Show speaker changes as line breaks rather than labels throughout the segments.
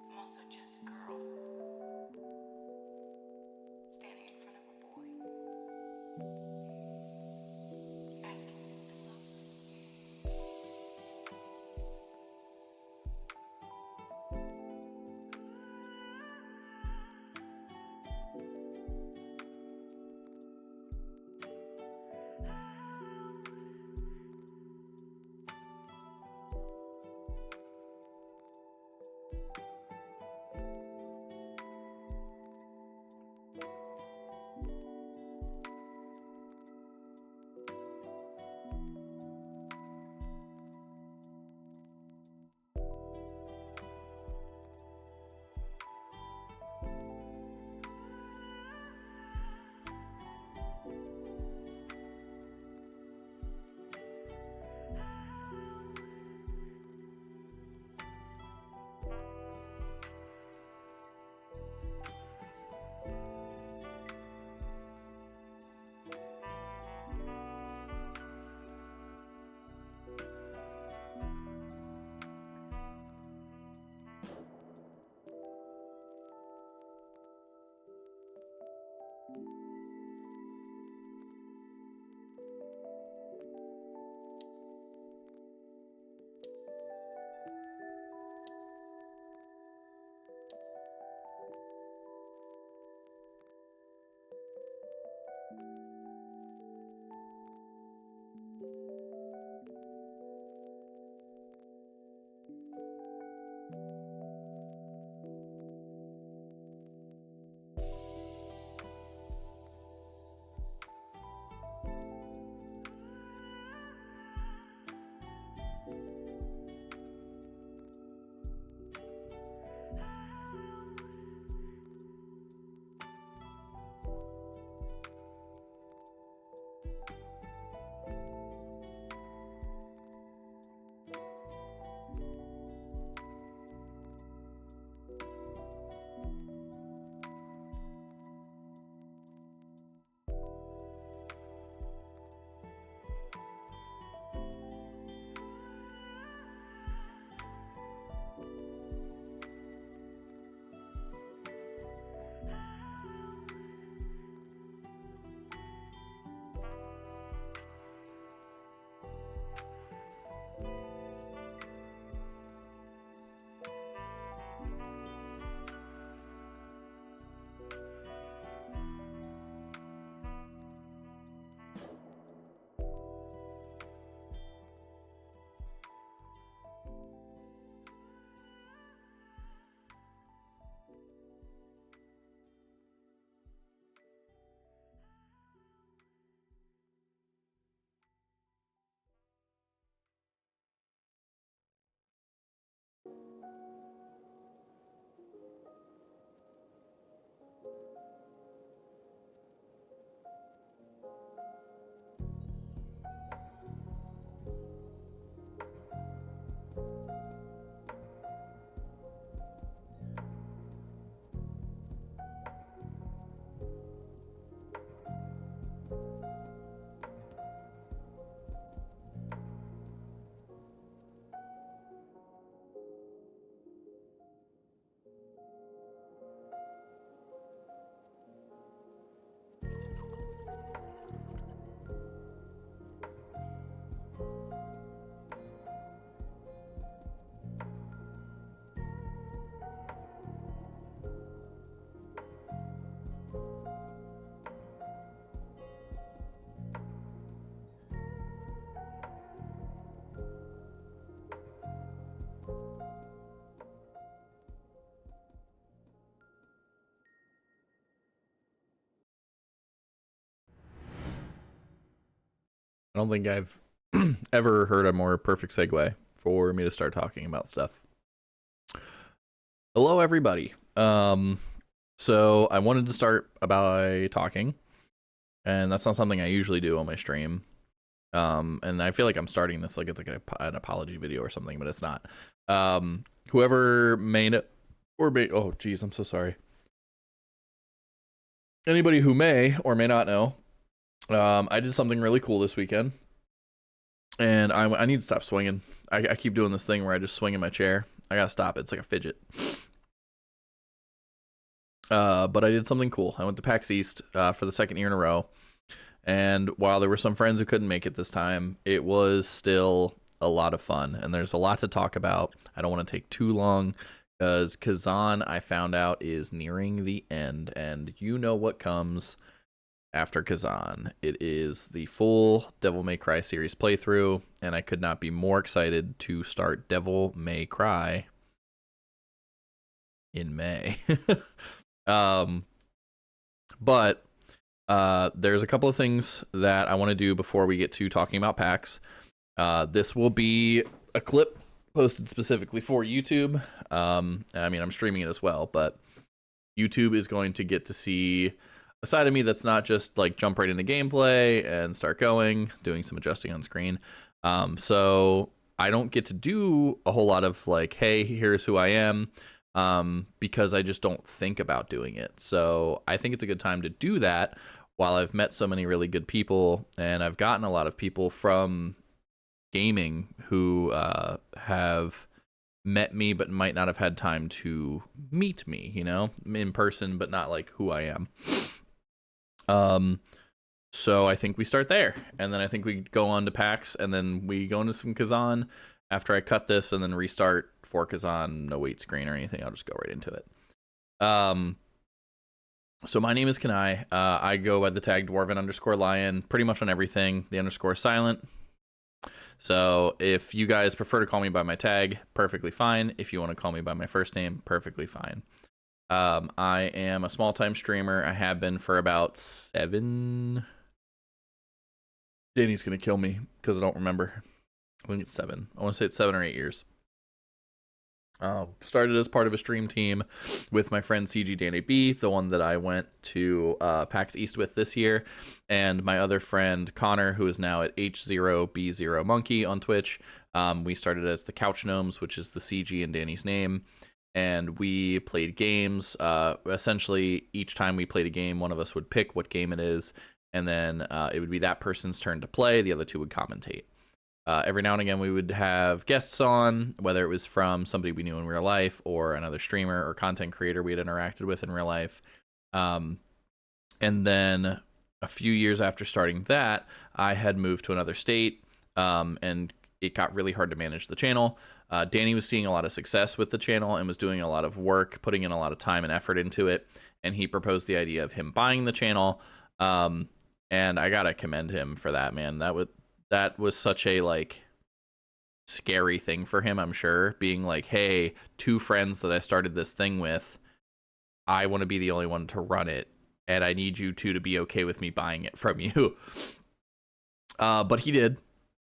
I'm also just a girl, standing in front of a boy, asking him to love her.
I don't think I've ever heard a more perfect segue for me to start talking about stuff. Hello, everybody. So I wanted to start by talking, and that's not something I usually do on my stream. And I feel like I'm starting this like it's like an apology video or something, but it's not. Whoever made it or may, oh geez, I'm so sorry. Anybody who may or may not know, I did something really cool this weekend, and I need to stop swinging. I keep doing this thing where I just swing in my chair. I gotta stop it. It's like a fidget. But I did something cool. I went to PAX East for the second year in a row. And while there were some friends who couldn't make it this time, it was still a lot of fun. And there's a lot to talk about. I don't want to take too long because Kazan, I found out, is nearing the end. And you know what comes after Kazan. It is the full Devil May Cry series playthrough. And I could not be more excited to start Devil May Cry in May. But there's a couple of things that I want to do before we get to talking about PAX. This will be a clip posted specifically for YouTube. I mean, I'm streaming it as well, but YouTube is going to get to see a side of me that's not just like jump right into gameplay and start doing some adjusting on screen. So I don't get to do a whole lot of like, hey, here's who I am. Because I just don't think about doing it. So I think it's a good time to do that while I've met so many really good people, and I've gotten a lot of people from gaming who have met me but might not have had time to meet me, you know, in person, but not like who I am. So I think we start there, and then I think we go on to PAX, and then we go into some Kazan after I cut this, and then restart for Kazan, no wait screen or anything. I'll just go right into it. So my name is Kanai. I go by the tag Dwarven_Lion pretty much on everything. The underscore is silent. So if you guys prefer to call me by my tag, perfectly fine. If you want to call me by my first name, perfectly fine. I am a small-time streamer. I have been for about 7... Danny's going to kill me because I don't remember. I think it's 7. I want to say it's 7 or 8 years. Started as part of a stream team with my friend CG Danny B, the one that I went to PAX East with this year, and my other friend Connor, who is now at H0B0 Monkey on Twitch. We started as the Couch Gnomes, which is the CG and Danny's name, and we played games. Essentially, each time we played a game, one of us would pick what game it is, and then it would be that person's turn to play. The other two would commentate. Every now and again, we would have guests on, whether it was from somebody we knew in real life or another streamer or content creator we had interacted with in real life. And then a few years after starting that, I had moved to another state, and it got really hard to manage the channel. Danny was seeing a lot of success with the channel and was doing a lot of work, putting in a lot of time and effort into it. And he proposed the idea of him buying the channel. And I gotta commend him for that, man. That was such a like scary thing for him, I'm sure, being like, hey, 2 friends that I started this thing with, I want to be the only one to run it, and I need you two to be okay with me buying it from you. But he did.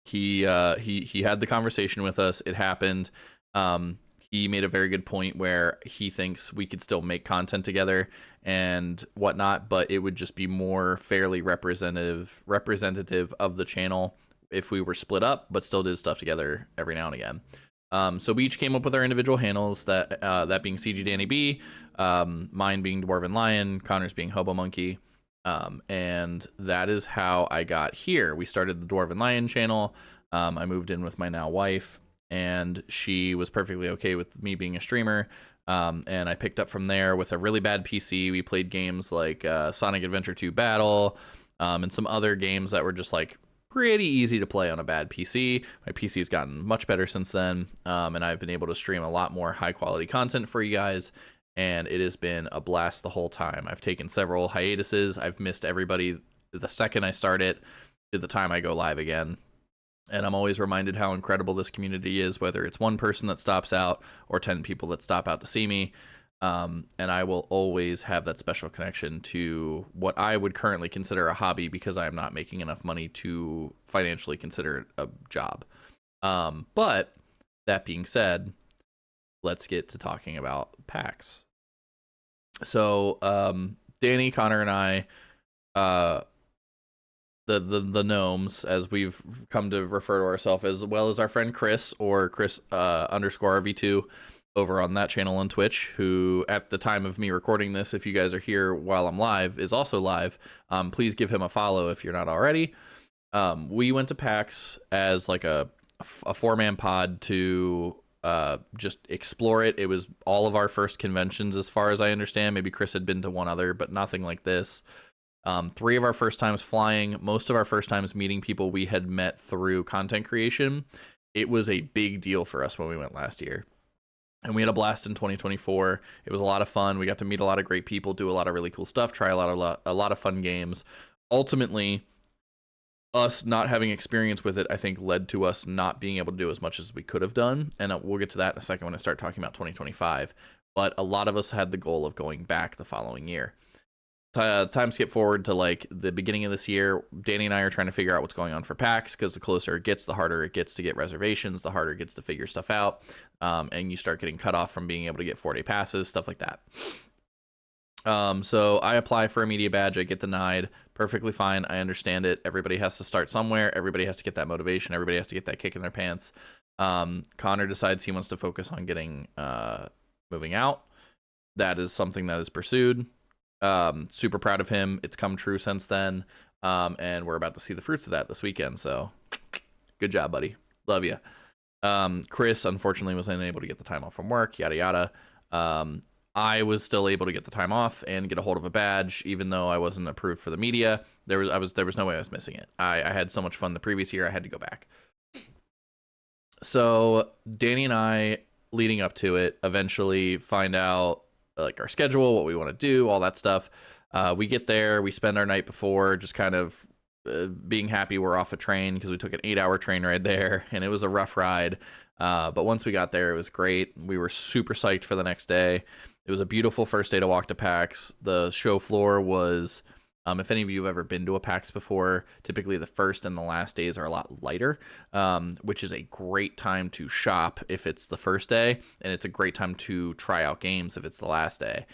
He had the conversation with us. It happened. He made a very good point where he thinks we could still make content together and whatnot, but it would just be more fairly representative of the channel if we were split up, but still did stuff together every now and again. So we each came up with our individual handles, that being CG Danny B, mine being Dwarven Lion, Connor's being Hobo Monkey. And that is how I got here. We started the Dwarven Lion channel. I moved in with my now wife, and she was perfectly okay with me being a streamer. And I picked up from there with a really bad PC. We played games like Sonic Adventure 2 Battle, and some other games that were just like pretty easy to play on a bad PC. My PC has gotten much better since then, and I've been able to stream a lot more high quality content for you guys, and it has been a blast the whole time. I've taken several hiatuses. I've missed everybody the second I start it to the time I go live again. And I'm always reminded how incredible this community is, whether it's one person that stops out or 10 people that stop out to see me. And I will always have that special connection to what I would currently consider a hobby because I am not making enough money to financially consider it a job. But that being said, let's get to talking about PAX. So Danny, Connor, and I the gnomes, as we've come to refer to ourselves, as well as our friend Chris, or Chris underscore RV2 over on that channel on Twitch, who at the time of me recording this, if you guys are here while I'm live, is also live. Please give him a follow if you're not already. We went to PAX as like a 4-man pod to just explore it. It was all of our first conventions, as far as I understand. Maybe Chris had been to one other, but nothing like this. 3 of our first times flying, most of our first times meeting people we had met through content creation. It was a big deal for us when we went last year. And we had a blast in 2024. It was a lot of fun. We got to meet a lot of great people, do a lot of really cool stuff, try a lot of fun games. Ultimately, us not having experience with it, I think, led to us not being able to do as much as we could have done. And we'll get to that in a second when I start talking about 2025. But a lot of us had the goal of going back the following year. Time skip forward to like the beginning of this year. Danny and I are trying to figure out what's going on for PAX, because the closer it gets, the harder it gets to get reservations, the harder it gets to figure stuff out, and you start getting cut off from being able to get 4-day passes, stuff like that. So I apply for a media badge, I get denied. Perfectly fine, I understand it. Everybody has to start somewhere. Everybody has to get that motivation. Everybody has to get that kick in their pants. Connor decides he wants to focus on getting moving out. That is something that is pursued. Super proud of him. It's come true since then. And we're about to see the fruits of that this weekend. So good job, buddy. Love you. Chris, unfortunately, was unable to get the time off from work, yada, yada. I was still able to get the time off and get a hold of a badge, even though I wasn't approved for the media. There was no way I was missing it. I had so much fun the previous year, I had to go back. So Danny and I, leading up to it, eventually find out like our schedule, what we want to do, all that stuff. We get there, we spend our night before just kind of being happy we're off a train, because we took an 8-hour train ride there, and it was a rough ride. But once we got there, it was great. We were super psyched for the next day. It was a beautiful first day to walk to PAX. The show floor was, if any of you have ever been to a PAX before, typically the first and the last days are a lot lighter, which is a great time to shop if it's the first day, and it's a great time to try out games if it's the last day.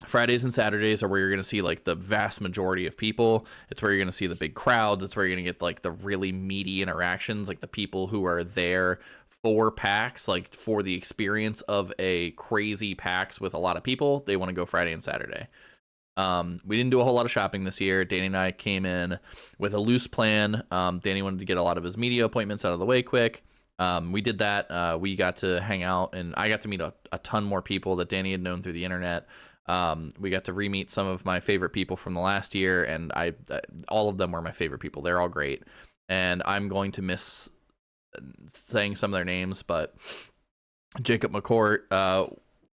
Fridays and Saturdays are where you're going to see like the vast majority of people. It's where you're going to see the big crowds. It's where you're going to get like the really meaty interactions, like the people who are there for PAX, like for the experience of a crazy PAX with a lot of people. They want to go Friday and Saturday. We didn't do a whole lot of shopping this year. Danny and I came in with a loose plan. Danny wanted to get a lot of his media appointments out of the way quick. We did that. We got to hang out, and I got to meet a ton more people that Danny had known through the internet. We got to re-meet some of my favorite people from the last year, and all of them were my favorite people. They're all great, and I'm going to miss saying some of their names, but Jacob McCourt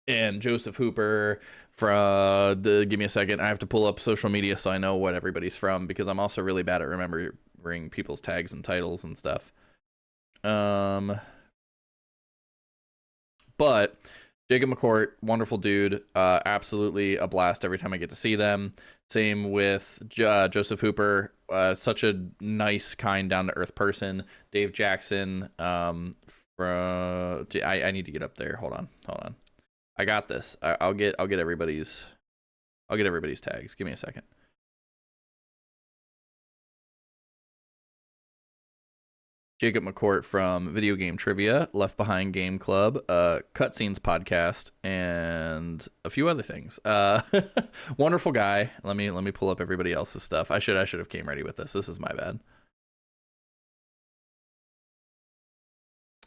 and Joseph Hooper give me a second. I have to pull up social media so I know what everybody's from, because I'm also really bad at remembering people's tags and titles and stuff. But Jacob McCourt, wonderful dude, absolutely a blast every time I get to see them. Same with Joseph Hooper, such a nice, kind, down-to-earth person. Dave Jackson, I need to get up there. Hold on. I got this. I'll get everybody's tags. Give me a second. Jacob McCourt from Video Game Trivia, Left Behind Game Club, Cutscenes Podcast, and a few other things. Wonderful guy. Let me pull up everybody else's stuff. I should have came ready with this. This is my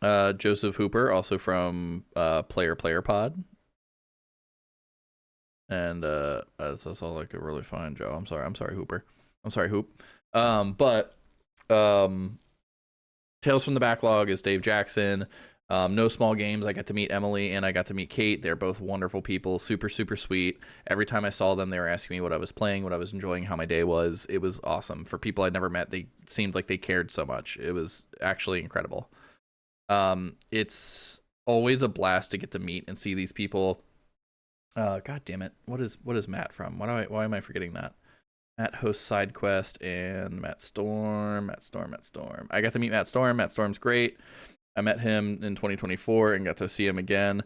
bad. Joseph Hooper, also from Player Pod. And that's all like a really fine Joe. I'm sorry, Hooper. I'm sorry, Hoop. But Tales from the Backlog is Dave Jackson. No Small Games, I got to meet Emily and I got to meet Kate. They're both wonderful people, super, super sweet. Every time I saw them, they were asking me what I was playing, what I was enjoying, how my day was. It was awesome. For people I'd never met, they seemed like they cared so much. It was actually incredible. It's always a blast to get to meet and see these people. God damn it. What is Matt from? Why am I forgetting that? Matt hosts SideQuest and Matt Storm. I got to meet Matt Storm. Matt Storm's great. I met him in 2024 and got to see him again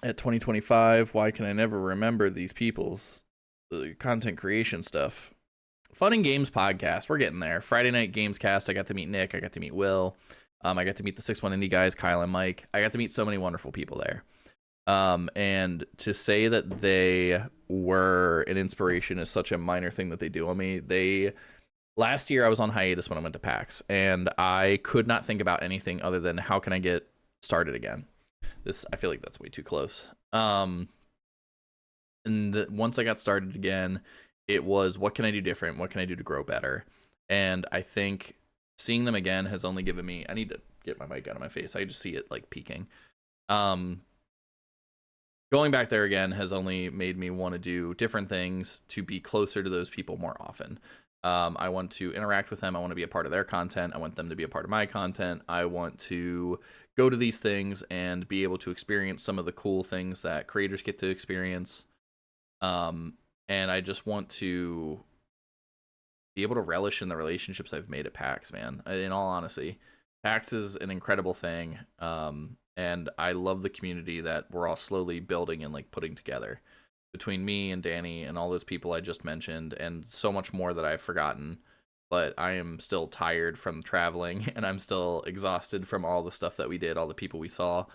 at 2025. Why can I never remember these people's content creation stuff? Fun and Games podcast. We're getting there. Friday night games cast. I got to meet Nick. I got to meet Will. I got to meet the 6-1 Indie guys, Kyle and Mike. I got to meet so many wonderful people there. And to say that they were an inspiration is such a minor thing that they do on me. Last year I was on hiatus when I went to PAX, and I could not think about anything other than how can I get started again. I feel like that's way too close. Once I got started again, it was what can I do different? What can I do to grow better? And I think seeing them again has only given me. I need to get my mic out of my face. I just see it like peaking. Going back there again has only made me want to do different things to be closer to those people more often. I want to interact with them. I want to be a part of their content. I want them to be a part of my content. I want to go to these things and be able to experience some of the cool things that creators get to experience. And I just want to be able to relish in the relationships I've made at PAX, man. In all honesty, PAX is an incredible thing. And I love the community that we're all slowly building and like putting together between me and Danny and all those people I just mentioned, and so much more that I've forgotten. But I am still tired from traveling, and I'm still exhausted from all the stuff that we did, all the people we saw.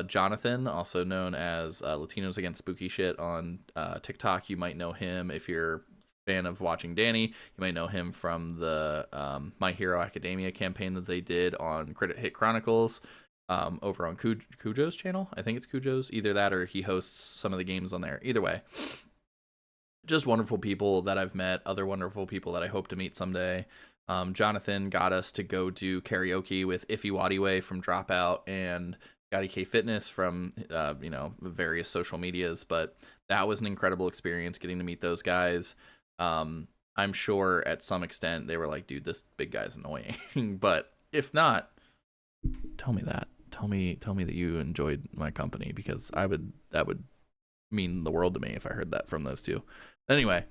Jonathan, also known as Latinos Against Spooky Shit on TikTok. You might know him if you're a fan of watching Danny. You might know him from the My Hero Academia campaign that they did on Credit Hit Chronicles over on Cujo's channel. I think it's Cujo's. Either that or he hosts some of the games on there. Either way, just wonderful people that I've met, other wonderful people that I hope to meet someday. Jonathan got us to go do karaoke with Iffy Wadiway from Dropout and Gotti K Fitness from various social medias, but that was an incredible experience getting to meet those guys. I'm sure at some extent they were like, dude, this big guy's annoying. But if not, tell me that. Tell me that you enjoyed my company, because that would mean the world to me if I heard that from those two. Anyway,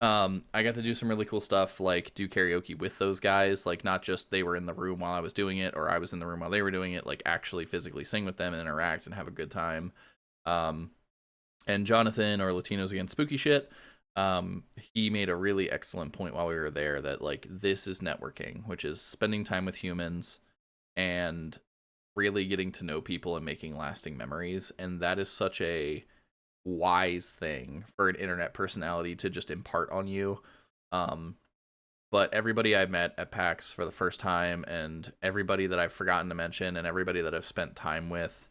I got to do some really cool stuff, like do karaoke with those guys, like not just they were in the room while I was doing it or I was in the room while they were doing it, like actually physically sing with them and interact and have a good time. And Jonathan, or Latinos Against Spooky Shit, he made a really excellent point while we were there that like this is networking, which is spending time with humans and really getting to know people and making lasting memories. And that is such a wise thing for an internet personality to just impart on you. But everybody I met at PAX for the first time, and everybody that I've forgotten to mention, and everybody that I've spent time with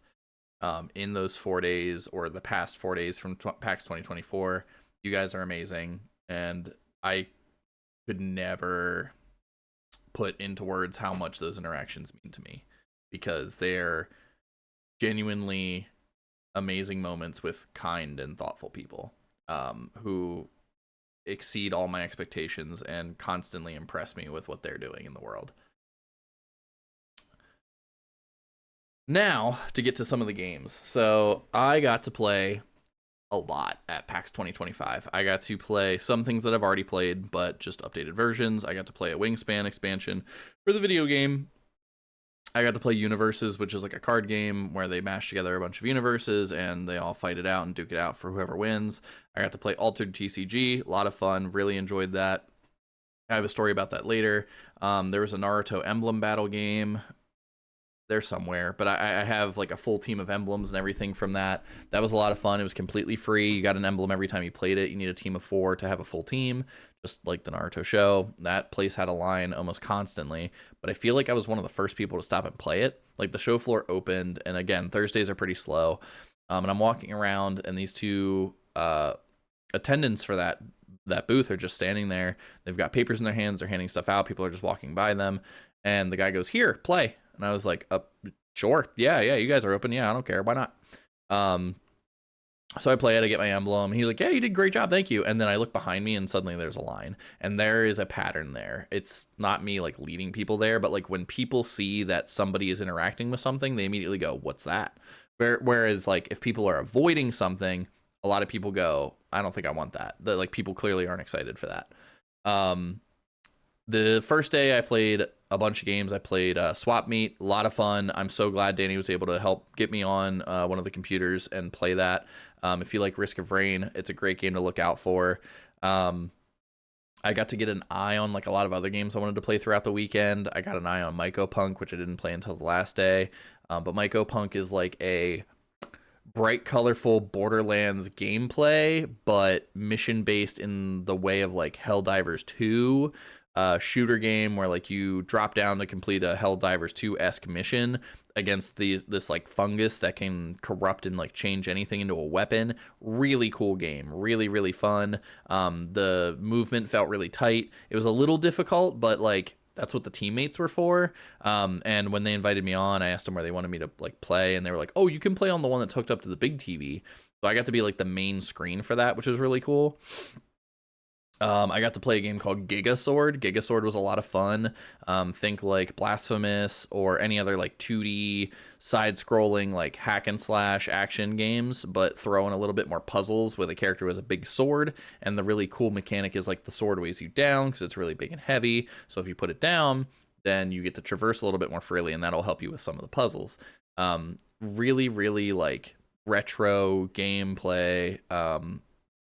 in those 4 days or the past 4 days from PAX 2024, you guys are amazing. And I could never put into words how much those interactions mean to me, because they're genuinely amazing moments with kind and thoughtful people who exceed all my expectations and constantly impress me with what they're doing in the world. Now, to get to some of the games. So I got to play a lot at PAX 2025. I got to play some things that I've already played, but just updated versions. I got to play a Wingspan expansion for the video game. I got to play Universes, which is like a card game where they mash together a bunch of universes and they all fight it out and duke it out for whoever wins. I got to play Altered TCG, a lot of fun, really enjoyed that. I have a story about that later. There was a Naruto emblem battle game there somewhere, but I have like a full team of emblems and everything from that. That was a lot of fun. It was completely free. You got an emblem every time you played it. You need a team of 4 to have a full team, just like the Naruto show. That place had a line almost constantly, but I feel like I was one of the first people to stop and play it. Like the show floor opened, and again, Thursdays are pretty slow. And I'm walking around, and these two attendants for that booth are just standing there. They've got papers in their hands. They're handing stuff out. People are just walking by them. And the guy goes, "Here, play." And I was like, sure. Yeah, you guys are open. Yeah, I don't care. Why not? So I play it. I get my emblem. He's like, "Yeah, you did a great job. Thank you." And then I look behind me, and suddenly there's a line. And there is a pattern there. It's not me, like, leading people there. But, like, when people see that somebody is interacting with something, they immediately go, "What's that?" Whereas, like, if people are avoiding something, a lot of people go, "I don't think I want that." Like, people clearly aren't excited for that. The first day I played a bunch of games. I played Swap Meet, a lot of fun. I'm so glad Danny was able to help get me on one of the computers and play that. If you like Risk of Rain, it's a great game to look out for. I I got to get an eye on like a lot of other games I wanted to play throughout the weekend. I got an eye on Myco Punk, which I didn't play until the last day. But Myco Punk is like a bright, colorful Borderlands gameplay, but mission based in the way of like Helldivers 2, shooter game where like you drop down to complete a Helldivers 2-esque mission against this like fungus that can corrupt and like change anything into a weapon. Really cool game, really fun. The movement felt really tight. It was a little difficult, but like that's what the teammates were for. And when they invited me on, I asked them where they wanted me to like play, and they were like, "Oh, you can play on the one that's hooked up to the big TV." So I got to be like the main screen for that, which was really cool. I got to play a game called Gigasword. Gigasword was a lot of fun. Think like Blasphemous or any other like 2D side-scrolling like hack and slash action games, but throw in a little bit more puzzles with a character who has a big sword. And the really cool mechanic is like the sword weighs you down because it's really big and heavy. So if you put it down, then you get to traverse a little bit more freely, and that'll help you with some of the puzzles. Really like retro gameplay.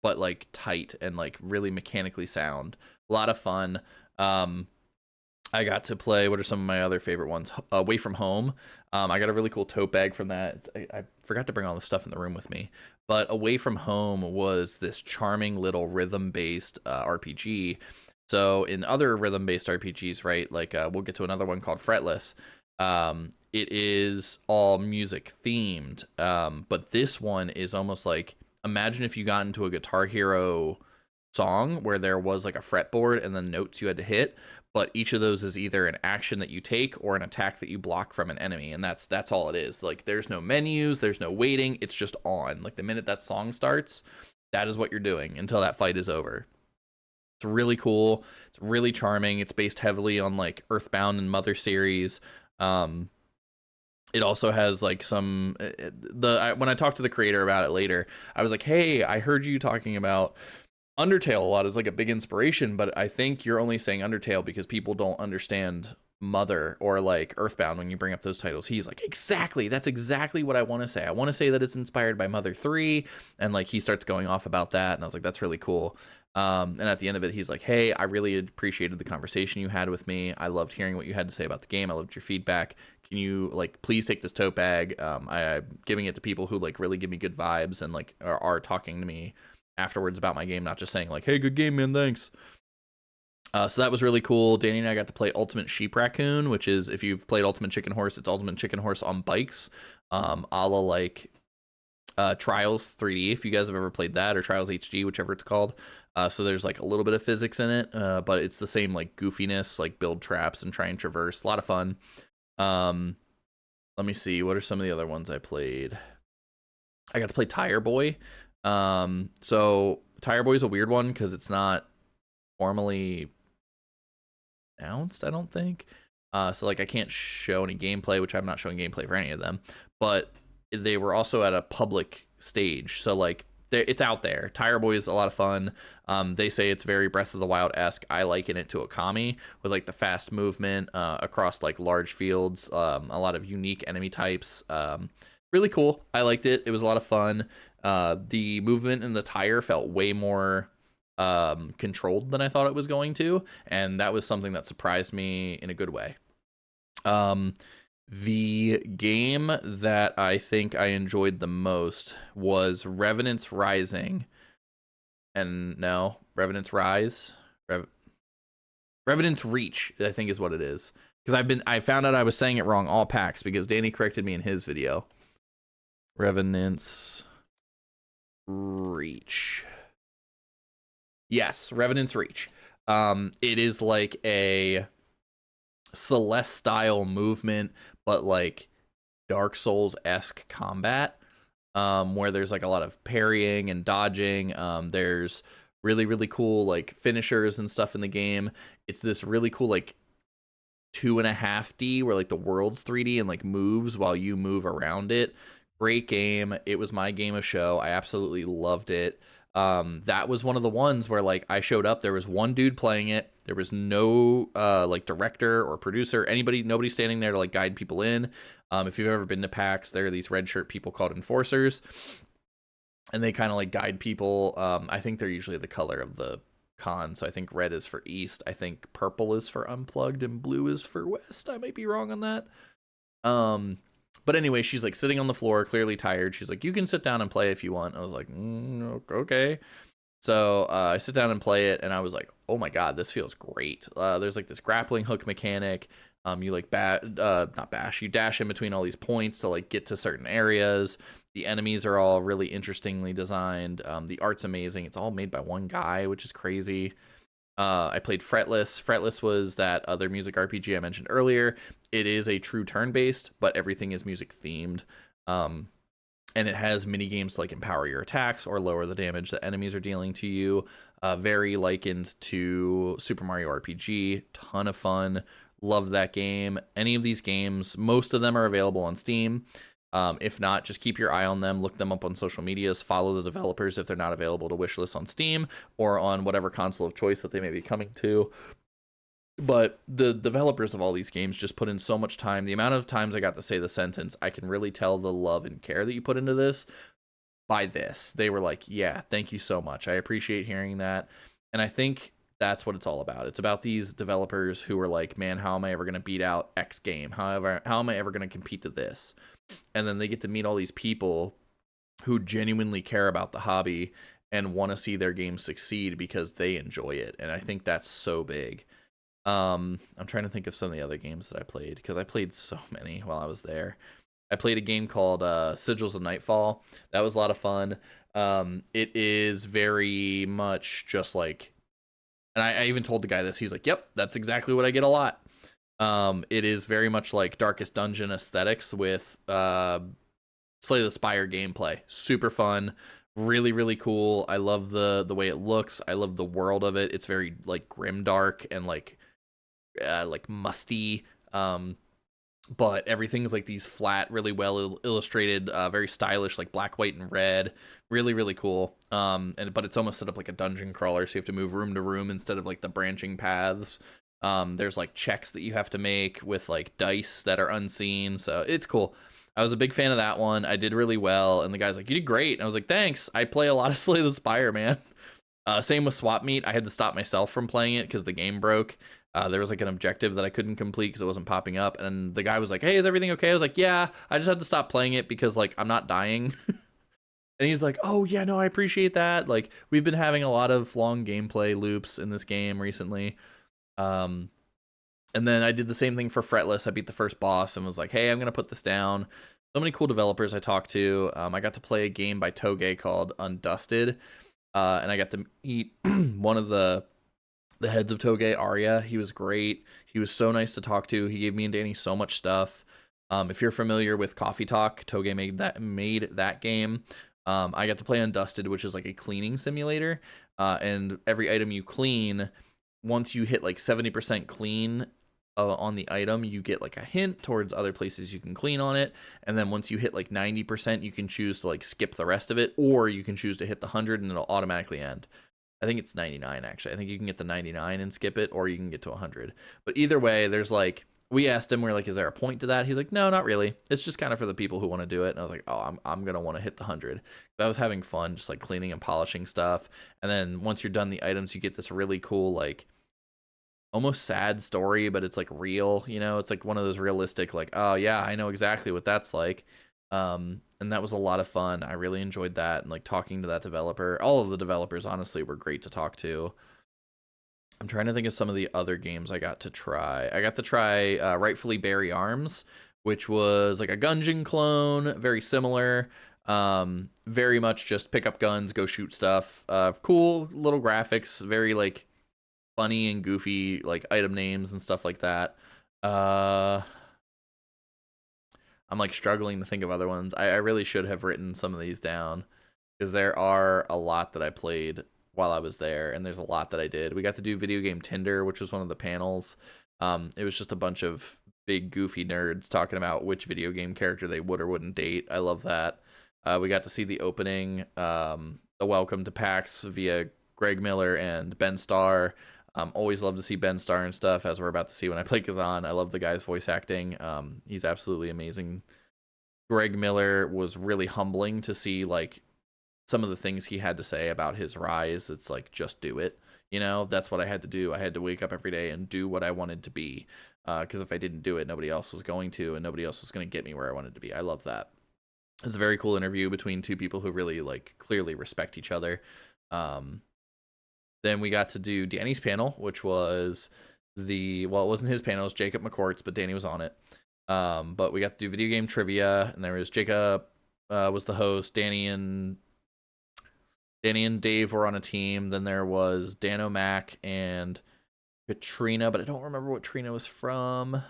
But like tight and like really mechanically sound. A lot of fun. I got to play, what are some of my other favorite ones? Away From Home. I got a really cool tote bag from that. I forgot to bring all the stuff in the room with me. But Away From Home was this charming little rhythm-based RPG. So in other rhythm-based RPGs, right, like we'll get to another one called Fretless. It is all music themed. But this one is almost like, imagine if you got into a Guitar Hero song where there was like a fretboard and then notes you had to hit, but each of those is either an action that you take or an attack that you block from an enemy, and that's all it is. Like there's no menus, there's no waiting, it's just on. Like the minute that song starts, that is what you're doing until that fight is over. It's really cool. It's really charming. It's based heavily on like Earthbound and Mother series. It also has like some when I talked to the creator about it later, I was like, "Hey, I heard you talking about Undertale a lot as like a big inspiration, but I think you're only saying Undertale because people don't understand Mother or like Earthbound when you bring up those titles." He's like, "Exactly. That's exactly what I want to say. I want to say that it's inspired by Mother 3." And like he starts going off about that, and I was like, "That's really cool." And at the end of it, he's like, "Hey, I really appreciated the conversation you had with me. I loved hearing what you had to say about the game. I loved your feedback. Can you like please take this tote bag? I'm giving it to people who like really give me good vibes and like are talking to me afterwards about my game, not just saying like, 'Hey, good game, man, thanks.'" So that was really cool. Danny and I got to play Ultimate Sheep Raccoon, which is, if you've played Ultimate Chicken Horse, it's Ultimate Chicken Horse on bikes, a la like Trials 3D, if you guys have ever played that, or Trials HD, whichever it's called. So there's like a little bit of physics in it, but it's the same like goofiness, like build traps and try and traverse. A lot of fun. Let me see, what are some of the other ones I played? I got to play Tire Boy. So Tire Boy is a weird one because it's not formally announced, I don't think. So like I can't show any gameplay, which I'm not showing gameplay for any of them, but they were also at a public stage, so like it's out there. Tire Boy is a lot of fun. They say it's very Breath of the Wild-esque. I liken it to Okami with like the fast movement across like large fields, a lot of unique enemy types. Really cool. I liked it. It was a lot of fun. The movement in the tire felt way more controlled than I thought it was going to, and that was something that surprised me in a good way. The game that I think I enjoyed the most was Revenant's Rising. And no, Revenant's Rise? Revenant's Reach, I think is what it is. Because I found out I was saying it wrong all PAX because Danny corrected me in his video. Revenant's Reach. Yes, Revenant's Reach. It is like a Celeste-style movement, but like Dark Souls-esque combat, where there's like a lot of parrying and dodging. There's really cool like finishers and stuff in the game. It's this really cool like 2.5D where like the world's 3D and like moves while you move around it. Great game. It was my game of show. I absolutely loved it. That was one of the ones where like I showed up, there was one dude playing it, there was no like director or producer, nobody standing there to like guide people in. If you've ever been to PAX, there are these red shirt people called enforcers, and they kind of like guide people. I think they're usually the color of the con. So I think red is for East. I think purple is for Unplugged, and blue is for West. I might be wrong on that. But anyway, she's like sitting on the floor, clearly tired. She's like, "You can sit down and play if you want." I was like, "Okay." So I sit down and play it, and I was like, "Oh my god, this feels great." There's like this grappling hook mechanic. You like not bash. You dash in between all these points to like get to certain areas. The enemies are all really interestingly designed. The art's amazing. It's all made by one guy, which is crazy. I played Fretless. Fretless was that other music RPG I mentioned earlier. It is a true turn-based, but everything is music themed. And it has mini games to like empower your attacks or lower the damage that enemies are dealing to you. Very likened to Super Mario RPG. Ton of fun. Love that game. Any of these games, most of them are available on Steam. If not, just keep your eye on them. Look them up on social medias. Follow the developers if they're not available to wishlist on Steam or on whatever console of choice that they may be coming to. But the developers of all these games just put in so much time. The amount of times I got to say the sentence, "I can really tell the love and care that you put into this," by this. They were like, "Yeah, thank you so much. I appreciate hearing that." And I think that's what it's all about. It's about these developers who are like, "Man, how am I ever going to beat out X game? However, how am I ever going to compete to this?" And then they get to meet all these people who genuinely care about the hobby and want to see their game succeed because they enjoy it. And I think that's so big. I'm trying to think of some of the other games that I played, because I played so many while I was there. I played a game called Sigils of Nightfall. That was a lot of fun. It is very much just like, and I even told the guy this. He's like, "Yep, that's exactly what I get a lot." It is very much like Darkest Dungeon aesthetics with Slay the Spire gameplay. Super fun, really really cool. I love the way it looks. I love the world of it. It's very like grimdark and like musty. But everything's like these flat, really well illustrated, very stylish, like black, white, and red. Really really cool. But it's almost set up like a dungeon crawler, so you have to move room to room instead of like the branching paths. There's like checks that you have to make with like dice that are unseen, so it's cool. I was a big fan of that one. I did really well, and the guy's like, "You did great." And I was like, "Thanks. I play a lot of Slay the Spire, man." Same with Swap Meet. I had to stop myself from playing it because the game broke. There was like an objective that I couldn't complete because it wasn't popping up, and the guy was like, "Hey, is everything okay?" I was like, "Yeah, I just had to stop playing it because like I'm not dying." And he's like, "Oh yeah, no, I appreciate that. Like we've been having a lot of long gameplay loops in this game recently." Um, and then I did the same thing for Fretless. I beat the first boss and was like, "Hey, I'm gonna put this down." So many cool developers I talked to. I got to play a game by Toge called Undusted, and I got to meet one of the heads of Toge, Arya. He was great. He was so nice to talk to. He gave me and Danny so much stuff. If you're familiar with Coffee Talk, Toge made that game. I got to play Undusted, which is like a cleaning simulator. And every item you clean, once you hit like 70% clean on the item, you get like a hint towards other places you can clean on it. And then once you hit like 90%, you can choose to like skip the rest of it, or you can choose to hit the 100 and it'll automatically end. I think it's 99 actually. I think you can get the 99 and skip it, or you can get to 100. But either way, there's like, we asked him, we're like, "Is there a point to that?" He's like, "No, not really. It's just kind of for the people who want to do it." And I was like, "Oh, I'm gonna want to hit the 100." I was having fun, just like cleaning and polishing stuff. And then once you're done the items, you get this really cool, like almost sad story, but it's like real. It's like one of those realistic, like, "Oh yeah, I know exactly what that's like." And that was a lot of fun. I really enjoyed that, and like talking to that developer. All of the developers honestly were great to talk to. I'm trying to think of some of the other games I got to try. I got to try Rightfully Barry Arms, which was like a Gungeon clone, very similar. Very much just pick up guns, go shoot stuff. Cool little graphics, very like funny and goofy like item names and stuff like that. I'm like struggling to think of other ones. I really should have written some of these down, because there are a lot that I played while I was there, and there's a lot that I did. We got to do Video Game Tinder, which was one of the panels. It was just a bunch of big goofy nerds talking about which video game character they would or wouldn't date. I love that. We got to see the opening, the welcome to PAX via Greg Miller and Ben Starr. Always love to see Ben Starr and stuff, as we're about to see when I play Kazan. I love the guy's voice acting. He's absolutely amazing. Greg Miller was really humbling to see, like, some of the things he had to say about his rise. It's like, just do it. You know, that's what I had to do. I had to wake up every day and do what I wanted to be. Because if I didn't do it, nobody else was going to, and nobody else was going to get me where I wanted to be. I love that. It's a very cool interview between two people who really like clearly respect each other. Um, then we got to do Danny's panel, which was it wasn't his panel, it was Jacob McCourt's, but Danny was on it. But we got to do video game trivia, and there was Jacob was the host. Danny and Dave were on a team. Then there was Dan O'Mac and Katrina, but I don't remember what Trina was from. And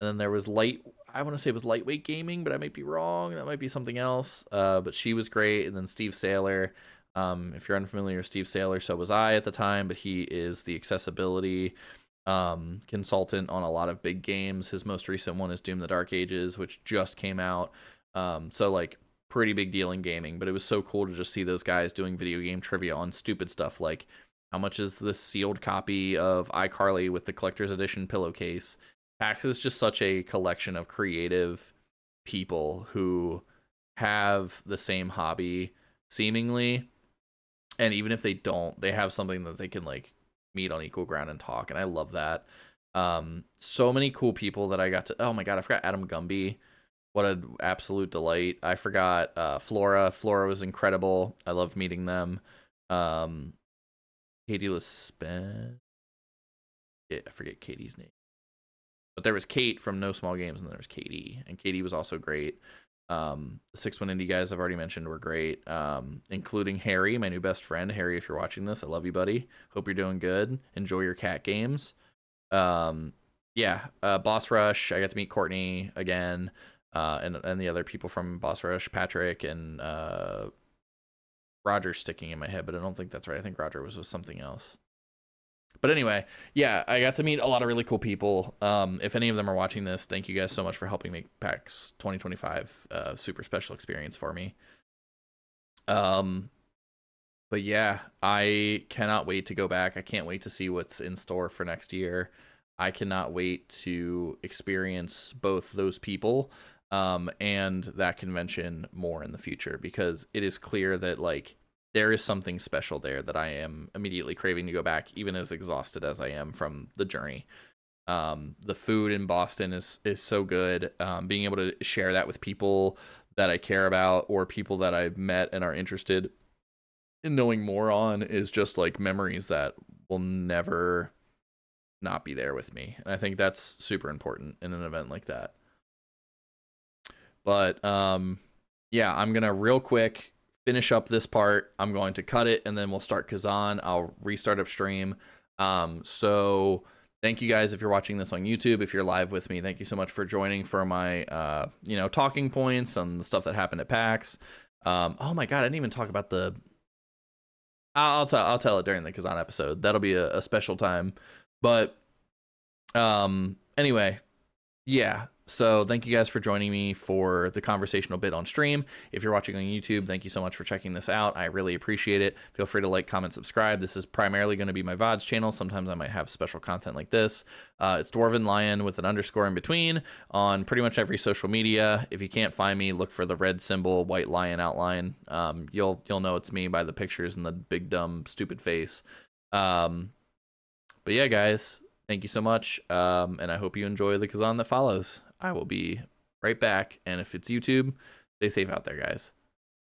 then there was I want to say it was Lightweight Gaming, but I might be wrong. That might be something else. But she was great. And then Steve Saylor. If you're unfamiliar with Steve Saylor, so was I at the time, but he is the accessibility consultant on a lot of big games. His most recent one is Doom the Dark Ages, which just came out. So like pretty big deal in gaming, but it was so cool to just see those guys doing video game trivia on stupid stuff like how much is the sealed copy of iCarly with the collector's edition pillowcase. PAX is just such a collection of creative people who have the same hobby seemingly, and even if they don't, they have something that they can like meet on equal ground and talk, and I love that. So many cool people that I got to, oh my god, I forgot Adam Gumby. What an absolute delight. I forgot Flora was incredible. I loved meeting them. Katie Lespen, I forget Katie's name, but there was Kate from No Small Games, and there was Katie, and Katie was also great. The 6-1 Indie guys I've already mentioned were great, including Harry, my new best friend. Harry, if you're watching this, I love you, buddy. Hope you're doing good. Enjoy your cat games. Boss Rush, I got to meet Courtney again, and the other people from Boss Rush, Patrick, and Roger's sticking in my head, but I don't think that's right. I think Roger was with something else. But anyway, yeah, I got to meet a lot of really cool people. If any of them are watching this, thank you guys so much for helping make PAX 2025 a super special experience for me. But yeah, I cannot wait to go back. I can't wait to see what's in store for next year. I cannot wait to experience both those people and that convention more in the future, because it is clear that like there is something special there that I am immediately craving to go back, even as exhausted as I am from the journey. The food in Boston is so good. Being able to share that with people that I care about or people that I've met and are interested in knowing more on is just like memories that will never not be there with me. And I think that's super important in an event like that. But yeah, I'm gonna real quick finish up this part. I'm going to cut it and then we'll start Kazan. I'll restart upstream. So thank you guys if you're watching this on YouTube. If you're live with me, thank you so much for joining for my talking points on the stuff that happened at PAX. Oh my god, I didn't even talk about the I'll tell it during the Kazan episode. That'll be a special time. But anyway, yeah. So thank you guys for joining me for the conversational bit on stream. If you're watching on YouTube, thank you so much for checking this out. I really appreciate it. Feel free to like, comment, subscribe. This is primarily going to be my VODs channel. Sometimes I might have special content like this. It's Dwarven Lion with an underscore in between on pretty much every social media. If you can't find me, look for the red symbol, white lion outline. You'll know it's me by the pictures and the big dumb stupid face. But yeah, guys, thank you so much. And I hope you enjoy the Kazan that follows. I will be right back. And if it's YouTube, stay safe out there, guys.